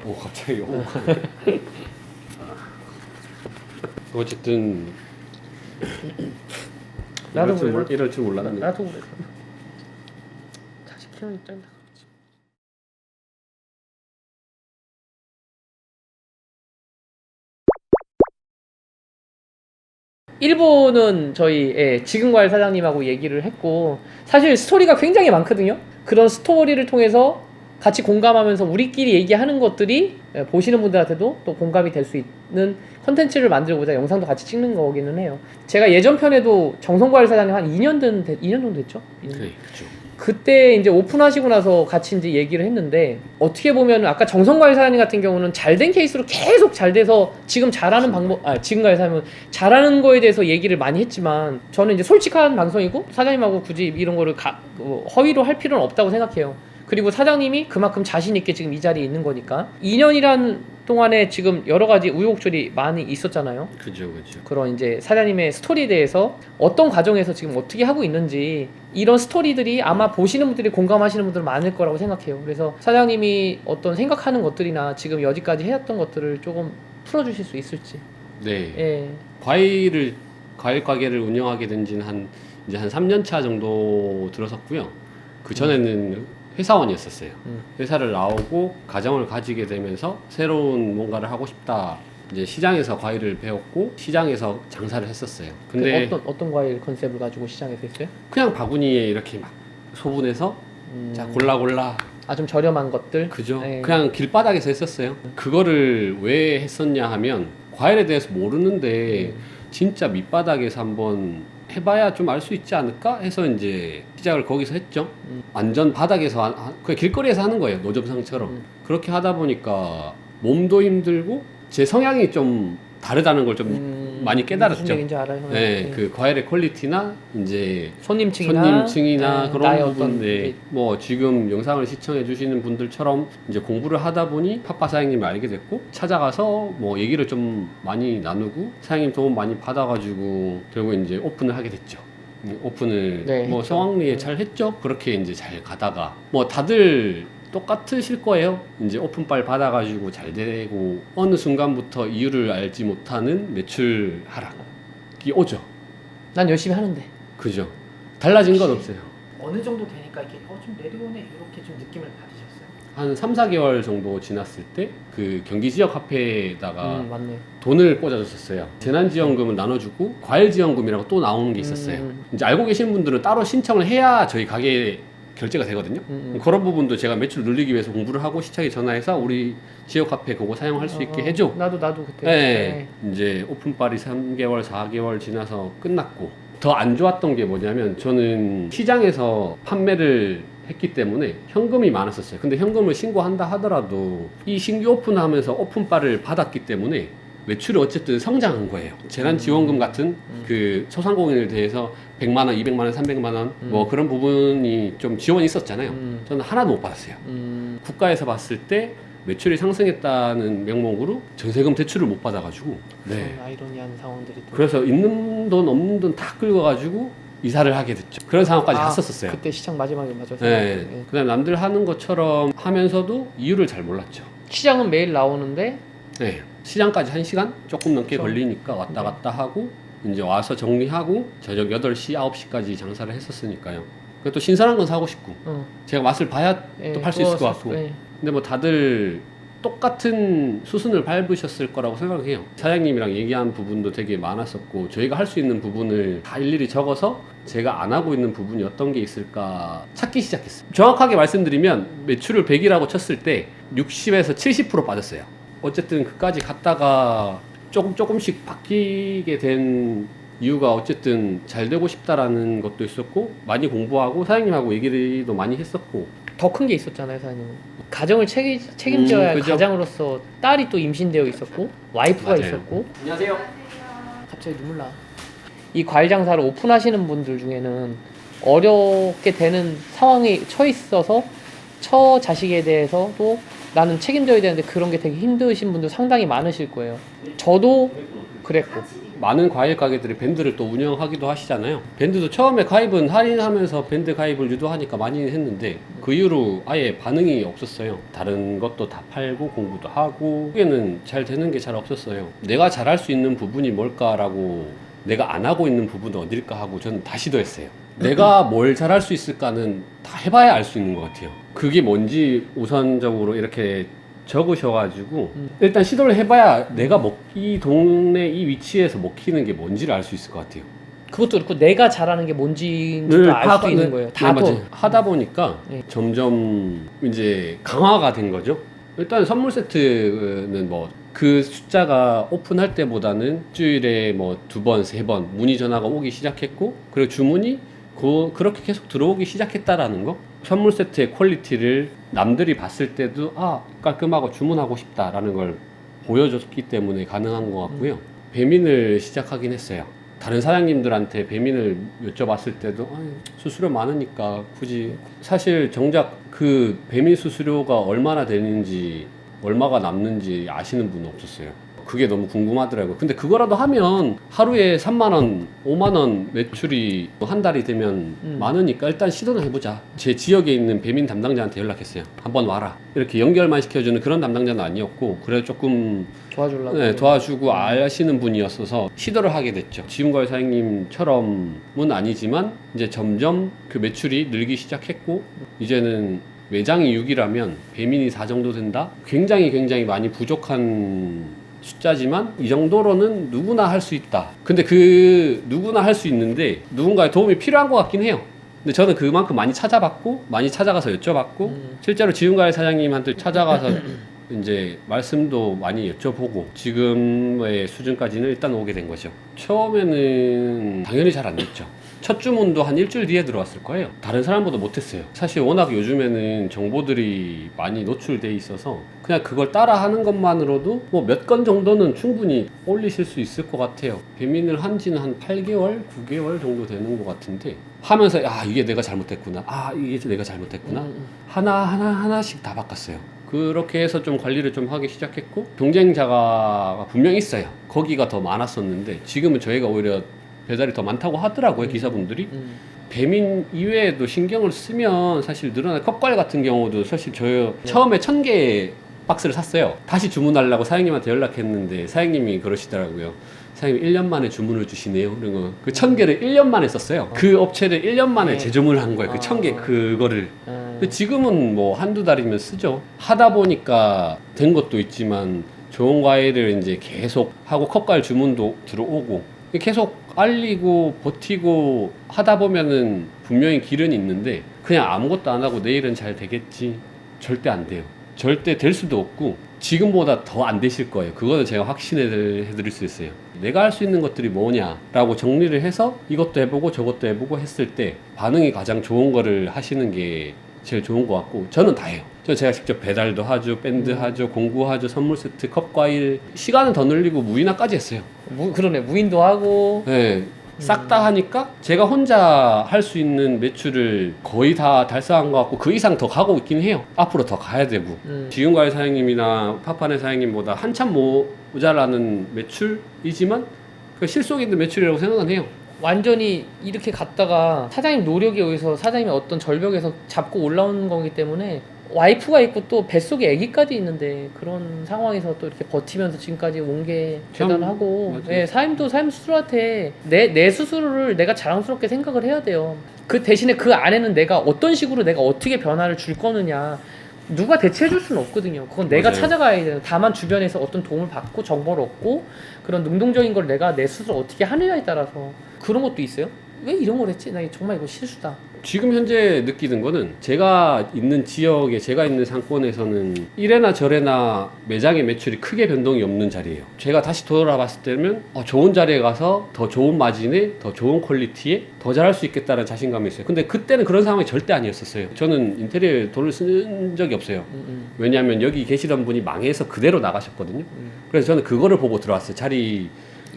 오 갑자기 오. 어쨌든 이럴 줄 몰랐네. 나도 그래. 자식 키우는 입장이다. 일부는 저희 지금과의 사장님하고 얘기를 했고 사실 스토리가 굉장히 많거든요. 그런 스토리를 통해서 같이 공감하면서 우리끼리 얘기하는 것들이 보시는 분들한테도 또 공감이 될 수 있는 컨텐츠를 만들고자 영상도 같이 찍는 거기는 해요. 제가 예전 편에도 정성과일 사장님 한 2년 정도 됐죠? 네, 그렇죠. 그때 이제 오픈하시고 나서 같이 이제 얘기를 했는데 어떻게 보면 아까 정성과일 사장님 같은 경우는 잘된 케이스로 계속 잘 돼서 지금 잘하는 방법, 지금과일 사장님은 잘하는 거에 대해서 얘기를 많이 했지만 저는 이제 솔직한 방송이고 사장님하고 굳이 이런 거를 허위로 할 필요는 없다고 생각해요. 그리고 사장님이 그만큼 자신 있게 지금 이 자리에 있는 거니까 2년이란 동안에 지금 여러 가지 우여곡절이 많이 있었잖아요. 그죠. 그런 이제 사장님의 스토리에 대해서 어떤 과정에서 지금 어떻게 하고 있는지 이런 스토리들이 아마 보시는 분들이 공감하시는 분들 많을 거라고 생각해요. 그래서 사장님이 어떤 생각하는 것들이나 지금 여지까지 해왔던 것들을 조금 풀어주실 수 있을지. 네. 예. 과일 가게를 운영하게 된 지는 이제 한 3년 차 정도 들어섰고요. 그 전에는 회사원이었었어요. 회사를 나오고 가정을 가지게 되면서 새로운 뭔가를 하고 싶다. 이제 시장에서 과일을 배웠고 시장에서 장사를 했었어요. 근데 어떤 과일 컨셉을 가지고 시장에서 했어요? 그냥 바구니에 이렇게 막 소분해서 자 골라 좀 저렴한 것들. 그죠. 네. 그냥 길바닥에서 했었어요. 그거를 왜 했었냐 하면 과일에 대해서 모르는데 진짜 밑바닥에서 한번 해봐야 좀 알 수 있지 않을까 해서 이제 시작을 거기서 했죠. 완전 바닥에서 그냥 길거리에서 하는 거예요. 노점상처럼. 그렇게 하다 보니까 몸도 힘들고 제 성향이 좀 다르다는 걸 좀 많이 깨달았죠. 무슨 얘기인지 알아요. 네, 그 과일의 퀄리티나 이제 손님층이나 그런 나의 부분, 뭐 지금 영상을 시청해 주시는 분들처럼 이제 공부를 하다 보니 파파 사장님을 알게 됐고 찾아가서 뭐 얘기를 좀 많이 나누고 사장님 도움 많이 받아가지고 결국 이제 오픈을 하게 됐죠. 오픈을 뭐 성황리에 잘 했죠. 그렇게 이제 잘 가다가 뭐 다들 똑같으실 거예요. 이제 오픈빨 받아가지고 잘 되고 어느 순간부터 이유를 알지 못하는 매출 하락이 오죠. 난 열심히 하는데. 그죠. 달라진 건 없어요. 어느 정도 되니까 이게 좀 내려오네 이렇게 좀 느낌을 받으셨어요? 한 3, 4개월 정도 지났을 때 그 경기 지역 화폐에다가 맞네. 돈을 꽂아줬었어요. 재난지원금을 나눠주고 과일지원금이라고 또 나오는 게 있었어요. 이제 알고 계신 분들은 따로 신청을 해야 저희 가게에 결제가 되거든요. 그런 부분도 제가 매출 늘리기 위해서 공부를 하고 시청에 전화해서 우리 지역 화폐 그거 사용할 수 있게 해줘. 나도 그때. 네. 이제 오픈빨이 3개월, 4개월 지나서 끝났고 더 안 좋았던 게 뭐냐면 저는 시장에서 판매를 했기 때문에 현금이 많았었어요. 근데 현금을 신고한다 하더라도 이 신규 오픈하면서 오픈바를 받았기 때문에 매출이 어쨌든 성장한 거예요. 재난지원금 같은 그 소상공인에 대해서 100만 원, 200만 원, 300만 원 뭐 그런 부분이 좀 지원이 있었잖아요. 저는 하나도 못 받았어요. 국가에서 봤을 때 매출이 상승했다는 명목으로 전세금 대출을 못 받아가지고 아이러니한 상황들이 또. 그래서 있는 돈 없는 돈 다 끌어가지고 이사를 하게 됐죠. 그런 상황까지 갔었어요. 그때 시장 마지막에 맞아서. 네. 그다음 남들 하는 것처럼 하면서도 이유를 잘 몰랐죠. 시장은 매일 나오는데 네. 시장까지 1시간 조금 넘게 걸리니까 왔다 갔다 하고 이제 와서 정리하고 저녁 8시, 9시까지 장사를 했었으니까요. 그리고 또 신선한 건 사고 싶고 제가 맛을 봐야 또 팔 수 있을 것 같고 근데 뭐 다들 똑같은 수순을 밟으셨을 거라고 생각해요. 사장님이랑 얘기한 부분도 되게 많았었고 저희가 할 수 있는 부분을 다 일일이 적어서 제가 안 하고 있는 부분이 어떤 게 있을까 찾기 시작했어요. 정확하게 말씀드리면 매출을 100이라고 쳤을 때 60에서 70% 빠졌어요. 어쨌든 그까지 갔다가 조금씩 바뀌게 된 이유가 어쨌든 잘 되고 싶다라는 것도 있었고 많이 공부하고 사장님하고 얘기도 많이 했었고 더 큰 게 있었잖아요, 사장님은. 가정을 책임져야 할 가장으로서 딸이 또 임신되어 있었고 와이프가 맞아요. 있었고. 안녕하세요. 갑자기 눈물 나. 이 과일 장사를 오픈하시는 분들 중에는 어렵게 되는 상황에 처했어서 처 자식에 대해서도 나는 책임져야 되는데 그런 게 되게 힘드신 분들 상당히 많으실 거예요. 저도 그랬고 많은 과일 가게들이 밴드를 또 운영하기도 하시잖아요. 밴드도 처음에 가입은 할인하면서 밴드 가입을 유도하니까 많이 했는데 그 이후로 아예 반응이 없었어요. 다른 것도 다 팔고 공부도 하고 그게는 잘 되는 게 잘 없었어요. 내가 잘할 수 있는 부분이 뭘까라고, 내가 안 하고 있는 부분은 어딜까 하고 저는 다 시도했어요. 내가 뭘 잘할 수 있을까는 다 해봐야 알 수 있는 것 같아요. 그게 뭔지 우선적으로 이렇게 적으셔가지고 일단 시도를 해봐야 내가 이 동네 이 위치에서 먹히는 게 뭔지를 알 수 있을 것 같아요. 그것도 그렇고 내가 잘하는 게 뭔지도 알 수도 있는 거예요. 다 맞아요. 하다 보니까 네. 점점 이제 강화가 된 거죠. 일단 선물 세트는 뭐 그 숫자가 오픈할 때보다는 일주일에 뭐 2번, 3번 문의 전화가 오기 시작했고, 그리고 주문이 그렇게 계속 들어오기 시작했다라는 거. 선물 세트의 퀄리티를 남들이 봤을 때도 깔끔하고 주문하고 싶다라는 걸 보여줬기 때문에 가능한 것 같고요. 배민을 시작하긴 했어요. 다른 사장님들한테 배민을 여쭤봤을 때도 수수료 많으니까 굳이, 사실 정작 그 배민 수수료가 얼마나 되는지 얼마가 남는지 아시는 분은 없었어요. 그게 너무 궁금하더라고요. 근데 그거라도 하면 하루에 3만원, 5만원 매출이 한 달이 되면 많으니까 일단 시도는 해보자. 제 지역에 있는 배민 담당자한테 연락했어요. 한번 와라. 이렇게 연결만 시켜주는 그런 담당자는 아니었고, 그래 조금 도와주려고. 네, 도와주고 아시는 분이었어서 시도를 하게 됐죠. 지금과의 사장님처럼은 아니지만 이제 점점 그 매출이 늘기 시작했고, 이제는 매장이 6이라면 배민이 4 정도 된다? 굉장히 많이 부족한 숫자지만 이 정도로는 누구나 할 수 있다. 근데 그 누구나 할 수 있는데 누군가의 도움이 필요한 것 같긴 해요. 근데 저는 그만큼 많이 찾아봤고, 많이 찾아가서 여쭤봤고, 실제로 지금과의 사장님한테 찾아가서 이제 말씀도 많이 여쭤보고 지금의 수준까지는 일단 오게 된 거죠. 처음에는 당연히 잘 안 됐죠. 첫 주문도 한 일주일 뒤에 들어왔을 거예요. 다른 사람보다 못했어요. 사실 워낙 요즘에는 정보들이 많이 노출돼 있어서 그냥 그걸 따라 하는 것만으로도 뭐 몇 건 정도는 충분히 올리실 수 있을 것 같아요. 배민을 한 지는 한 8개월, 9개월 정도 되는 것 같은데 하면서 이게 내가 잘못했구나, 이게 내가 잘못했구나, 하나씩 다 바꿨어요. 그렇게 해서 좀 관리를 좀 하기 시작했고, 경쟁자가 분명히 있어요. 거기가 더 많았었는데 지금은 저희가 오히려 배달이 더 많다고 하더라고요, 기사분들이. 배민 이외에도 신경을 쓰면 사실 늘어나. 컵과일 같은 경우도 사실 저희 처음에 1000개 박스를 샀어요. 다시 주문하려고 사장님한테 연락했는데 사장님이 그러시더라고요. 사장님 1년 만에 주문을 주시네요. 그리고 그 1000개를 1년 만에 썼어요. 그 업체를 1년 만에 재주문을 한 거예요. 그 1000개 그거를. 근데 지금은 뭐 한두 달이면 쓰죠. 하다 보니까 된 것도 있지만 좋은 과일을 이제 계속 하고 컵과일 주문도 들어오고 계속 알리고 버티고 하다 보면은 분명히 길은 있는데, 그냥 아무것도 안 하고 내일은 잘 되겠지, 절대 안 돼요. 절대 될 수도 없고 지금보다 더 안 되실 거예요. 그거는 제가 확신해 드릴 수 있어요. 내가 할 수 있는 것들이 뭐냐라고 정리를 해서 이것도 해보고 저것도 해보고 했을 때 반응이 가장 좋은 거를 하시는 게 제일 좋은 것 같고, 저는 다 해요. 제가 직접 배달도 하죠, 밴드 하죠, 공구하죠, 선물 세트, 컵, 과일. 시간은 더 늘리고 무인화까지 했어요. 그러네. 무인도 하고. 네, 싹 다 하니까 제가 혼자 할 수 있는 매출을 거의 다 달성한 것 같고, 그 이상 더 가고 있긴 해요. 앞으로 더 가야 되고. 지금과의 사장님이나 파판의 사장님보다 한참 모자라는 매출이지만 그 실속 있는 매출이라고 생각은 해요. 완전히 이렇게 갔다가 사장님 노력에 의해서 사장님이 어떤 절벽에서 잡고 올라오는 거기 때문에, 와이프가 있고 또 뱃속에 아기까지 있는데 그런 상황에서 또 이렇게 버티면서 지금까지 온 게 대단하고, 사장님도 사장님 스스로한테 내 스스로를 내가 자랑스럽게 생각을 해야 돼요. 그 대신에 그 안에는 내가 어떤 식으로 내가 어떻게 변화를 줄 거느냐, 누가 대체해 줄 수는 없거든요. 그건 내가 찾아가야 돼요. 다만 주변에서 어떤 도움을 받고 정보를 얻고 그런 능동적인 걸 내가 내 스스로 어떻게 하느냐에 따라서. 그런 것도 있어요. 왜 이런 걸 했지? 나 정말 이거 실수다. 지금 현재 느끼는 거는, 제가 있는 지역에, 제가 있는 상권에서는 이래나 저래나 매장의 매출이 크게 변동이 없는 자리예요. 제가 다시 돌아봤을 때면 좋은 자리에 가서 더 좋은 마진에 더 좋은 퀄리티에 더 잘할 수 있겠다는 자신감이 있어요. 근데 그때는 그런 상황이 절대 아니었었어요. 저는 인테리어에 돈을 쓴 적이 없어요. 왜냐하면 여기 계시던 분이 망해서 그대로 나가셨거든요. 그래서 저는 그거를 보고 들어왔어요. 자리,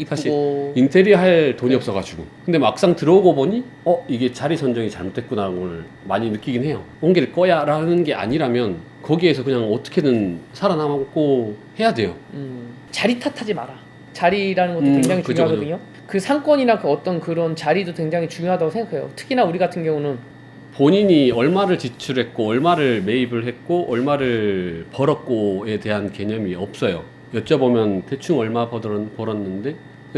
사실 인테리어 할 돈이 없어가지고. 근데 막상 들어오고 보니 이게 자리 선정이 잘못됐구나라는 걸 많이 느끼긴 해요. 옮길 거야 라는 게 아니라면 거기에서 그냥 어떻게든 살아남고 해야 돼요. 자리 탓하지 마라. 자리라는 것도 굉장히 중요하거든요. 그 상권이나 그 어떤 그런 자리도 굉장히 중요하다고 생각해요. 특히나 우리 같은 경우는 본인이 얼마를 지출했고 얼마를 매입을 했고 얼마를 벌었고에 대한 개념이 없어요. 여쭤보면 대충 얼마 벌었는데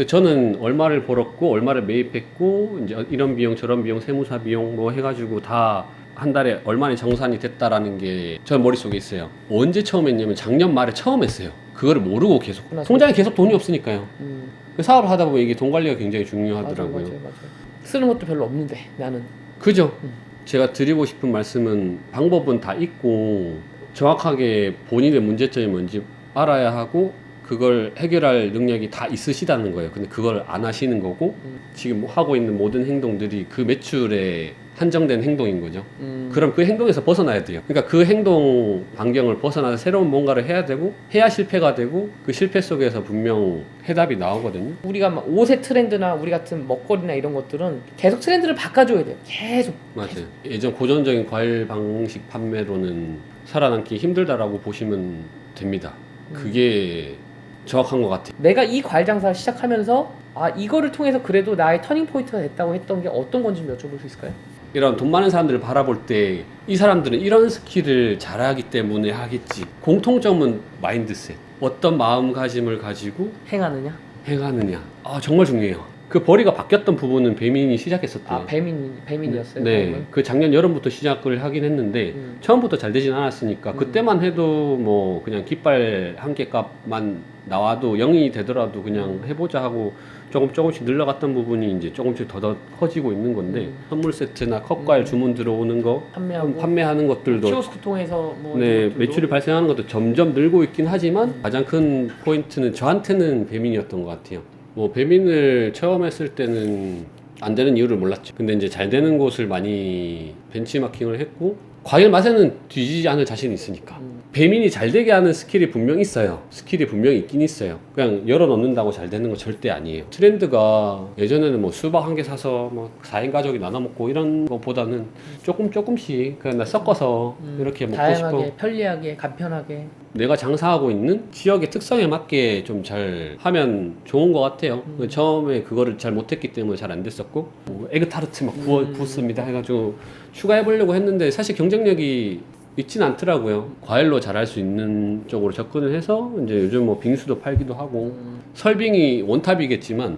저는 얼마를 벌었고 얼마를 매입했고 이제 이런 비용 저런 비용 세무사 비용 뭐 해가지고 다 한 달에 얼마나 정산이 됐다라는 게 저 머릿속에 있어요. 언제 처음 했냐면 작년 말에 처음 했어요. 그거를 모르고 계속 통장에 계속 돈이 없으니까요. 그 사업을 하다 보면 이게 돈 관리가 굉장히 중요하더라고요. 맞아요. 쓰는 것도 별로 없는데 나는 그죠? 제가 드리고 싶은 말씀은 방법은 다 있고 정확하게 본인의 문제점이 뭔지 알아야 하고 그걸 해결할 능력이 다 있으시다는 거예요. 근데 그걸 안 하시는 거고 지금 하고 있는 모든 행동들이 그 매출에 한정된 행동인 거죠. 그럼 그 행동에서 벗어나야 돼요. 그러니까 그 행동 반경을 벗어나서 새로운 뭔가를 해야 되고 해야 실패가 되고 그 실패 속에서 분명 해답이 나오거든요. 우리가 막 옷의 트렌드나 우리 같은 먹거리나 이런 것들은 계속 트렌드를 바꿔줘야 돼요. 계속. 맞아요. 계속. 예전 고전적인 과일 방식 판매로는 살아남기 힘들다라고 보시면 됩니다. 그게 정확한 것 같아요. 내가 이 과일 장사를 시작하면서 아 이거를 통해서 그래도 나의 터닝 포인트가 됐다고 했던 게 어떤 건지 여쭤볼 수 있을까요? 이런 돈 많은 사람들을 바라볼 때 이 사람들은 이런 스킬을 잘하기 때문에 하겠지. 공통점은 마인드셋. 어떤 마음가짐을 가지고 행하느냐? 행하느냐. 아 정말 중요해요. 그 벌이가 바뀌었던 부분은 배민이 시작했었대요. 아 배민이었어요? 네. 그러면? 그 작년 여름부터 시작을 하긴 했는데 처음부터 잘 되진 않았으니까 그때만 해도 뭐 그냥 깃발 한 개 값만 나와도 0이 되더라도 그냥 해보자 하고 조금씩 늘려갔던 부분이 이제 조금씩 더 커지고 있는 건데 선물 세트나 컵과일 주문 들어오는 거 판매하는 것들도 키오스크 통해서 뭐 네, 매출이 발생하는 것도 점점 늘고 있긴 하지만 가장 큰 포인트는 저한테는 배민이었던 것 같아요. 뭐 배민을 처음 했을 때는 안 되는 이유를 몰랐죠. 근데 이제 잘 되는 곳을 많이 벤치마킹을 했고 과일 맛에는 뒤지지 않을 자신이 있으니까 배민이 잘 되게 하는 스킬이 분명 있어요. 스킬이 분명히 있긴 있어요. 그냥 열어 넣는다고 잘 되는 거 절대 아니에요. 트렌드가 예전에는 뭐 수박 한 개 사서 뭐 4인 가족이 나눠 먹고 이런 거보다는 조금씩 그냥 나 섞어서 이렇게 먹고 다양하게, 싶어. 편리하게, 간편하게. 내가 장사하고 있는 지역의 특성에 맞게 좀 잘 하면 좋은 것 같아요. 처음에 그거를 잘 못했기 때문에 잘 안 됐었고 뭐 에그타르트 막 부었습니다 해가지고 추가해보려고 했는데 사실 경쟁력이 있진 않더라고요. 과일로 잘할 수 있는 쪽으로 접근을 해서 이제 요즘 뭐 빙수도 팔기도 하고 설빙이 원탑이겠지만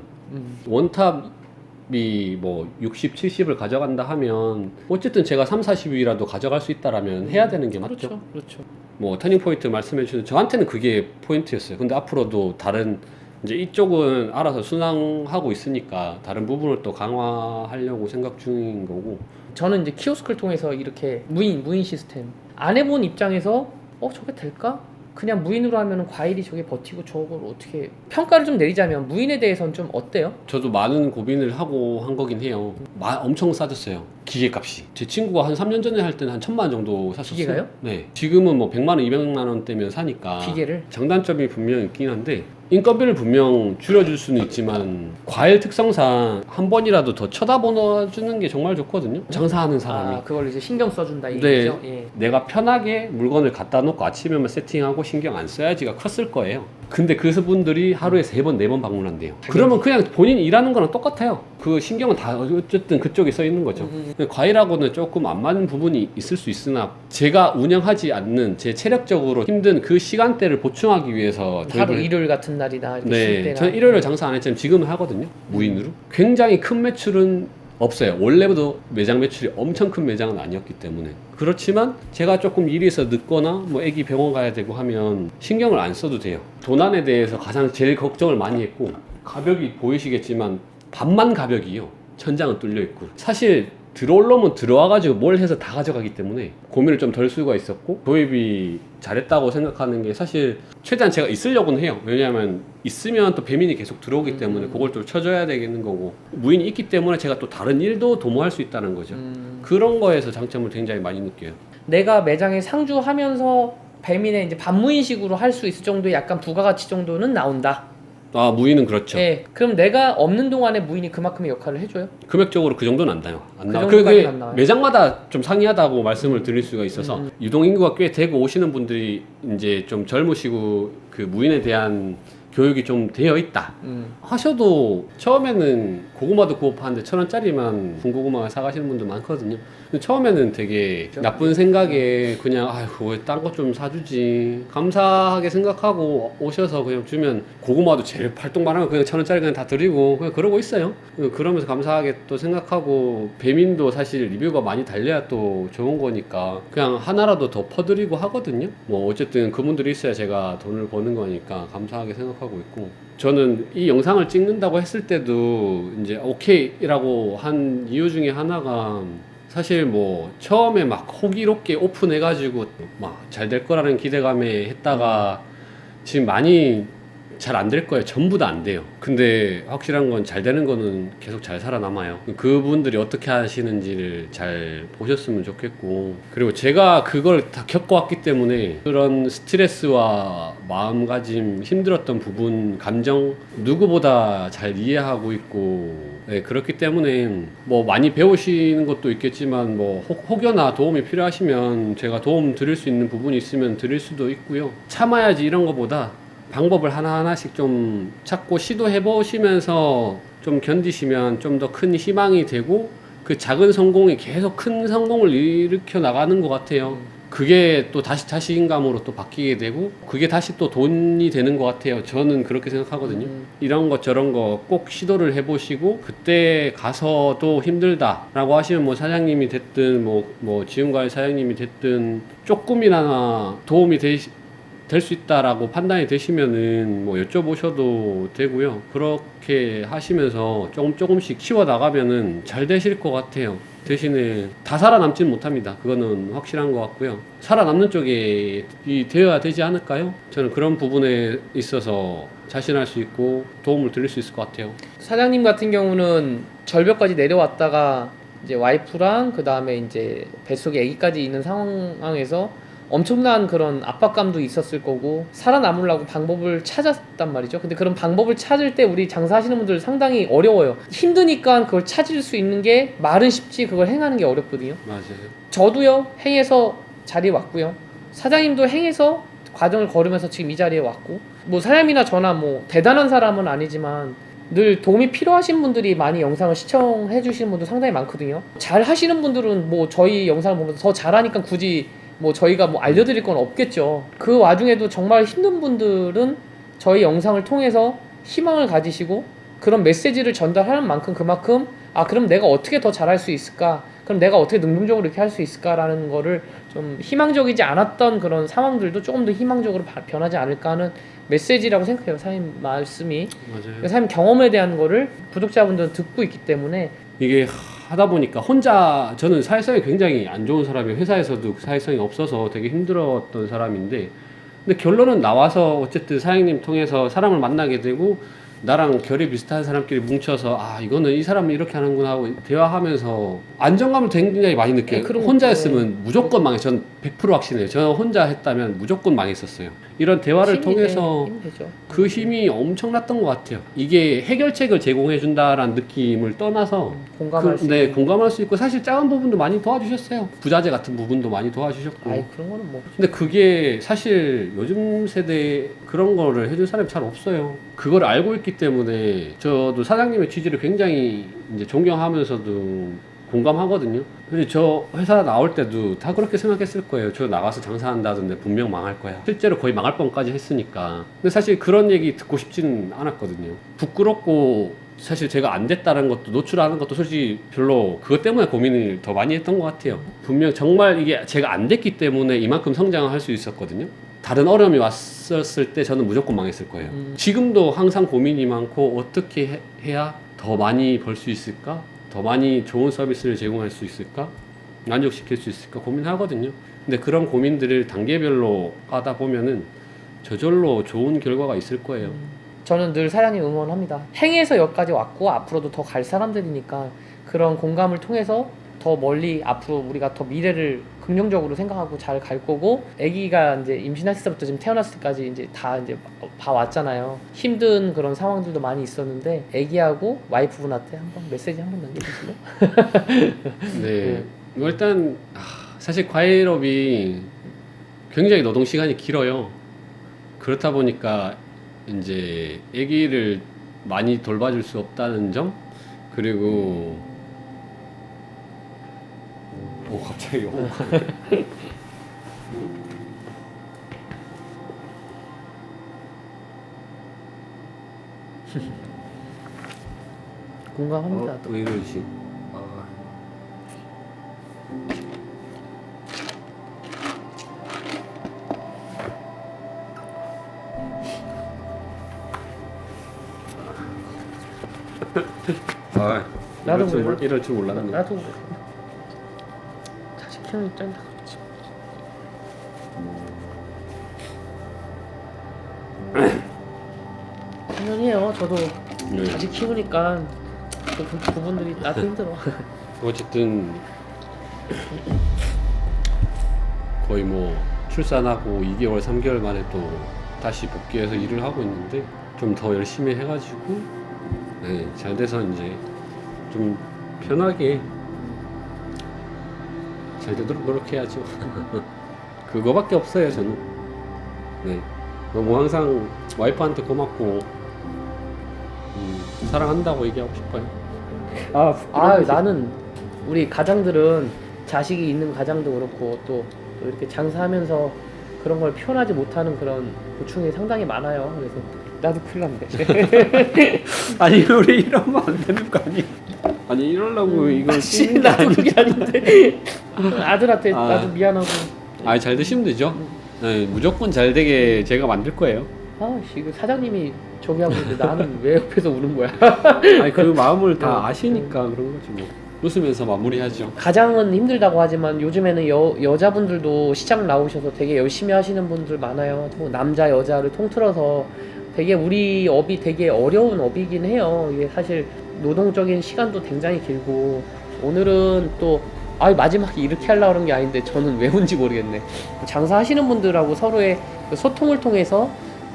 원탑이 뭐 60, 70을 가져간다 하면 어쨌든 제가 3, 40이라도 가져갈 수 있다라면 해야 되는 게 맞죠. 그렇죠. 뭐 터닝 포인트 말씀해 주셔서 저한테는 그게 포인트였어요. 근데 앞으로도 다른 이제 이쪽은 알아서 순항하고 있으니까 다른 부분을 또 강화하려고 생각 중인 거고. 저는 이제 키오스크를 통해서 이렇게 무인 시스템 안 해본 입장에서 저게 될까? 그냥 무인으로 하면 과일이 저게 버티고 저걸 어떻게 평가를 좀 내리자면 무인에 대해서는 좀 어때요? 저도 많은 고민을 하고 한 거긴 해요. 엄청 싸졌어요. 기계값이. 제 친구가 한 3년 전에 할 때는 한 1,000만 원 정도 샀었어요. 기계가요? 네. 지금은 뭐 100만 원, 200만 원대면 사니까. 기계를? 장단점이 분명 있긴 한데 인건비를 분명 줄여줄 수는 있지만 과일 특성상 한 번이라도 더 쳐다보는 게 정말 좋거든요. 장사하는 사람이. 그걸 이제 신경 써준다 네. 이거죠? 예. 내가 편하게 물건을 갖다 놓고 아침에만 세팅하고 신경 안 써야지가 컸을 거예요. 근데 그분들이 하루에 3번, 4번 방문한대요. 그러면 그냥 본인이 일하는 거랑 똑같아요. 그 신경은 다 어쨌든 그쪽에 써 있는 거죠. 과일하고는 조금 안 맞는 부분이 있을 수 있으나 제가 운영하지 않는 제 체력적으로 힘든 그 시간대를 보충하기 위해서 하루 일요일 같은 날이나 이렇게 쉴 네, 때나 저는 일요일에 장사 안 했지만 지금은 하거든요. 무인으로. 굉장히 큰 매출은 없어요. 원래부터 매장 매출이 엄청 큰 매장은 아니었기 때문에. 그렇지만 제가 조금 일이 있어 늦거나 뭐 애기 병원 가야 되고 하면 신경을 안 써도 돼요. 도난에 대해서 가장 제일 걱정을 많이 했고 가격이 보이시겠지만 반만 가격이요. 천장은 뚫려 있고 사실 들어올 놈은 들어와가지고 뭘 해서 다 가져가기 때문에 고민을 좀 덜 수가 있었고 도입이 잘했다고 생각하는 게 사실 최대한 제가 있으려고는 해요. 왜냐하면 있으면 또 배민이 계속 들어오기 때문에 그걸 또 쳐줘야 되겠는 거고 무인이 있기 때문에 제가 또 다른 일도 도모할 수 있다는 거죠. 그런 거에서 장점을 굉장히 많이 느껴요. 내가 매장에 상주하면서 배민에 이제 반무인식으로 할 수 있을 정도의 약간 부가가치 정도는 나온다. 아 무인은 그렇죠. 네, 그럼 내가 없는 동안에 무인이 그만큼의 역할을 해줘요? 금액적으로 그 정도는 안 나요. 안 나와. 정도까지는 안 나와요. 매장마다 좀 상이하다고 말씀을 드릴 수가 있어서 유동 인구가 꽤 되고 오시는 분들이 이제 좀 젊으시고 그 무인에 대한 교육이 좀 되어 있다 하셔도 처음에는 고구마도 구워 파는데 1,000원짜리만 군고구마 사가시는 분들 많거든요. 근데 처음에는 되게 나쁜 생각에 그냥 아이고 왜 딴 거 좀 사주지 감사하게 생각하고 오셔서 그냥 주면 고구마도 제일 팔뚝만한 거 그냥 1,000원짜리 그냥 다 드리고 그냥 그러고 있어요. 그러면서 감사하게 또 생각하고 배민도 사실 리뷰가 많이 달려야 또 좋은 거니까 그냥 하나라도 더 퍼드리고 하거든요. 뭐 어쨌든 그분들이 있어야 제가 돈을 버는 거니까 감사하게 생각하고 있고, 저는 이 영상을 찍는다고 했을 때도 이제 오케이라고 한 이유 중에 하나가 사실 뭐 처음에 막 호기롭게 오픈해가지고 막 잘 될 거라는 기대감에 했다가 지금 많이 잘 안 될 거예요. 전부 다 안 돼요. 근데 확실한 건 잘 되는 거는 계속 잘 살아남아요. 그분들이 어떻게 하시는지를 잘 보셨으면 좋겠고, 그리고 제가 그걸 다 겪어왔기 때문에 그런 스트레스와 마음가짐, 힘들었던 부분, 감정 누구보다 잘 이해하고 있고, 네, 그렇기 때문에 뭐 많이 배우시는 것도 있겠지만 뭐 혹여나 도움이 필요하시면 제가 도움 드릴 수 있는 부분이 있으면 드릴 수도 있고요. 참아야지 이런 거보다 방법을 하나하나씩 좀 찾고 시도해 보시면서 좀 견디시면 좀 더 큰 희망이 되고, 그 작은 성공이 계속 큰 성공을 일으켜 나가는 것 같아요. 그게 또 다시 자신감으로 또 바뀌게 되고, 그게 다시 또 돈이 되는 것 같아요. 저는 그렇게 생각하거든요. 이런 것 저런 거 꼭 시도를 해보시고, 그때 가서도 힘들다라고 하시면 뭐 사장님이 됐든 뭐 지금과의 사장님이 됐든 조금이나마 도움이 될 수 있다라고 판단이 되시면은 뭐 여쭤보셔도 되고요. 그렇게 하시면서 조금씩 키워 나가면은 잘 되실 것 같아요. 대신에 다 살아남지는 못합니다. 그거는 확실한 것 같고요. 살아남는 쪽이 되어야 되지 않을까요? 저는 그런 부분에 있어서 자신할 수 있고 도움을 드릴 수 있을 것 같아요. 사장님 같은 경우는 절벽까지 내려왔다가 이제 와이프랑 그 다음에 이제 뱃속에 아기까지 있는 상황에서 엄청난 그런 압박감도 있었을 거고 살아남으려고 방법을 찾았단 말이죠. 근데 그런 방법을 찾을 때 우리 장사하시는 분들 상당히 어려워요. 힘드니까 그걸 찾을 수 있는 게 말은 쉽지 그걸 행하는 게 어렵거든요. 맞아요. 저도요 행해서 자리에 왔고요. 사장님도 행해서 과정을 걸으면서 지금 이 자리에 왔고, 뭐 사장님이나 저나 뭐 대단한 사람은 아니지만 늘 도움이 필요하신 분들이 많이 영상을 시청해 주시는 분들 상당히 많거든요. 잘 하시는 분들은 뭐 저희 영상을 보면서 더 잘하니까 굳이 뭐 저희가 뭐 알려드릴 건 없겠죠. 그 와중에도 정말 힘든 분들은 저희 영상을 통해서 희망을 가지시고 그런 메시지를 전달하는 만큼 그만큼 그럼 내가 어떻게 더 잘할 수 있을까? 그럼 내가 어떻게 능동적으로 이렇게 할 수 있을까라는 거를 좀 희망적이지 않았던 그런 상황들도 조금 더 희망적으로 변하지 않을까 하는 메시지라고 생각해요. 사장님 말씀이. 맞아요. 사장님 경험에 대한 거를 구독자분들은 듣고 있기 때문에 이게 하다 보니까 혼자, 저는 사회성이 굉장히 안 좋은 사람이에요. 회사에서도 사회성이 없어서 되게 힘들었던 사람인데, 근데 결론은 나와서 어쨌든 사장님 통해서 사람을 만나게 되고 나랑 결이 비슷한 사람끼리 뭉쳐서 이거는 이 사람은 이렇게 하는구나 하고 대화하면서 안정감을 굉장히 많이 느껴요. 혼자였으면 무조건 망했어요. 저는 100% 확신해요. 저는 혼자 했다면 무조건 망했었어요. 이런 대화를 통해서 그 힘이 엄청났던 것 같아요. 이게 해결책을 제공해 준다라는 느낌을 떠나서 공감할 수 네, 공감할 수 있고, 사실 작은 부분도 많이 도와주셨어요. 부자재 같은 부분도 많이 도와주셨고. 그런 거는 뭐. 근데 그게 사실 요즘 세대에 그런 거를 해줄 사람이 잘 없어요. 그걸 알고 있기 때문에 저도 사장님의 취지를 굉장히 이제 존경하면서도 공감하거든요. 근데 저 회사 나올 때도 다 그렇게 생각했을 거예요. 저 나가서 장사한다던데 분명 망할 거야. 실제로 거의 망할 뻔까지 했으니까. 근데 사실 그런 얘기 듣고 싶지는 않았거든요. 부끄럽고 사실 제가 안 됐다는 것도, 노출하는 것도 솔직히 별로 그것 때문에 고민을 더 많이 했던 것 같아요. 분명 정말 이게 제가 안 됐기 때문에 이만큼 성장을 할 수 있었거든요. 다른 어려움이 왔었을 때 저는 무조건 망했을 거예요. 지금도 항상 고민이 많고 어떻게 해야 더 많이 벌 수 있을까? 더 많이 좋은 서비스를 제공할 수 있을까? 만족시킬 수 있을까? 고민하거든요. 근데 그런 고민들을 단계별로 하다 보면은 저절로 좋은 결과가 있을 거예요. 저는 늘 사장님 응원합니다. 행에서 여기까지 왔고 앞으로도 더 갈 사람들이니까 그런 공감을 통해서 더 멀리 앞으로 우리가 더 미래를 긍정적으로 생각하고 잘 갈 거고, 아기가 이제 임신했을 때부터 지금 태어났을 때까지 이제 다 이제 봐왔잖아요. 힘든 그런 상황들도 많이 있었는데 아기하고 와이프분한테 한번 메시지 한번 남겨주실래요? 네. 뭐 일단 사실 과일업이 굉장히 노동 시간이 길어요. 그렇다 보니까 이제 아기를 많이 돌봐줄 수 없다는 점, 그리고 갑자기 공감합니다. 왜 이러지? 나도 이럴 줄 몰랐네. 나도 자식 키우는 입장이라 그렇지. 당연해요. 저도 자식 키우니까 그 부분들이 나도 힘들어. 어쨌든 거의 뭐 출산하고 2개월, 3개월 만에 또 다시 복귀해서 일을 하고 있는데 좀 더 열심히 해가지고 잘 돼서 이제 좀 편하게 잘 되도록 노력해야죠. 그거밖에 없어요 저는. 너무 항상 와이프한테 고맙고 사랑한다고 얘기하고 싶어요. 나는 우리 가장들은 자식이 있는 가장도 그렇고 또 이렇게 장사하면서 그런 걸 표현하지 못하는 그런 고충이 상당히 많아요. 그래서 나도 큰일 났네. 아니 우리 이러면 안 되는 거 아니야? 아니 이러려고 이걸 쓰는 게 나도 그게 아닌데 아들한테 나도 미안하고. 잘 드시면 되죠. 무조건 잘 되게 제가 만들 거예요. 이거 사장님이 저기 하고 있는데 나는 왜 옆에서 우는 거야? 아니 그 마음을 다 아시니까 그런 거지 뭐. 웃으면서 마무리하죠. 가장은 힘들다고 하지만 요즘에는 여자분들도 시장 나오셔서 되게 열심히 하시는 분들 많아요. 뭐 남자 여자를 통틀어서 되게 우리 업이 되게 어려운 업이긴 해요. 이게 사실 노동적인 시간도 굉장히 길고, 오늘은 또 마지막에 이렇게 하려고 그런 게 아닌데 저는 왜 온지 모르겠네. 장사하시는 분들하고 서로의 그 소통을 통해서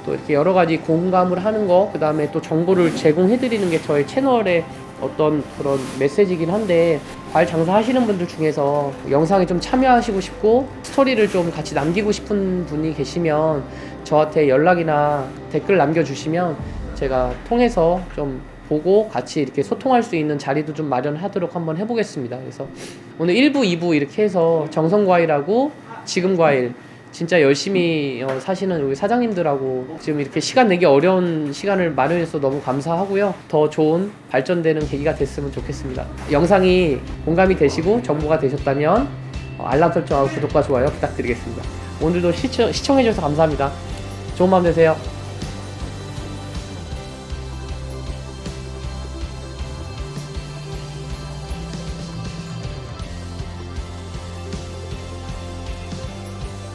또 이렇게 여러 가지 공감을 하는 거, 그 다음에 또 정보를 제공해 드리는 게 저희 채널의 어떤 그런 메시지이긴 한데, 과일 장사하시는 분들 중에서 영상에 좀 참여하시고 싶고 스토리를 좀 같이 남기고 싶은 분이 계시면 저한테 연락이나 댓글 남겨주시면 제가 통해서 좀 보고 같이 이렇게 소통할 수 있는 자리도 좀 마련하도록 한번 해보겠습니다. 그래서 오늘 1부, 2부 이렇게 해서 정성과일하고 지금과일 진짜 열심히 사시는 우리 사장님들하고 지금 이렇게 시간 내기 어려운 시간을 마련해서 너무 감사하고요. 더 좋은 발전되는 계기가 됐으면 좋겠습니다. 영상이 공감이 되시고 정보가 되셨다면 알람 설정하고 구독과 좋아요 부탁드리겠습니다. 오늘도 시청해주셔서 감사합니다. 좋은 밤 되세요.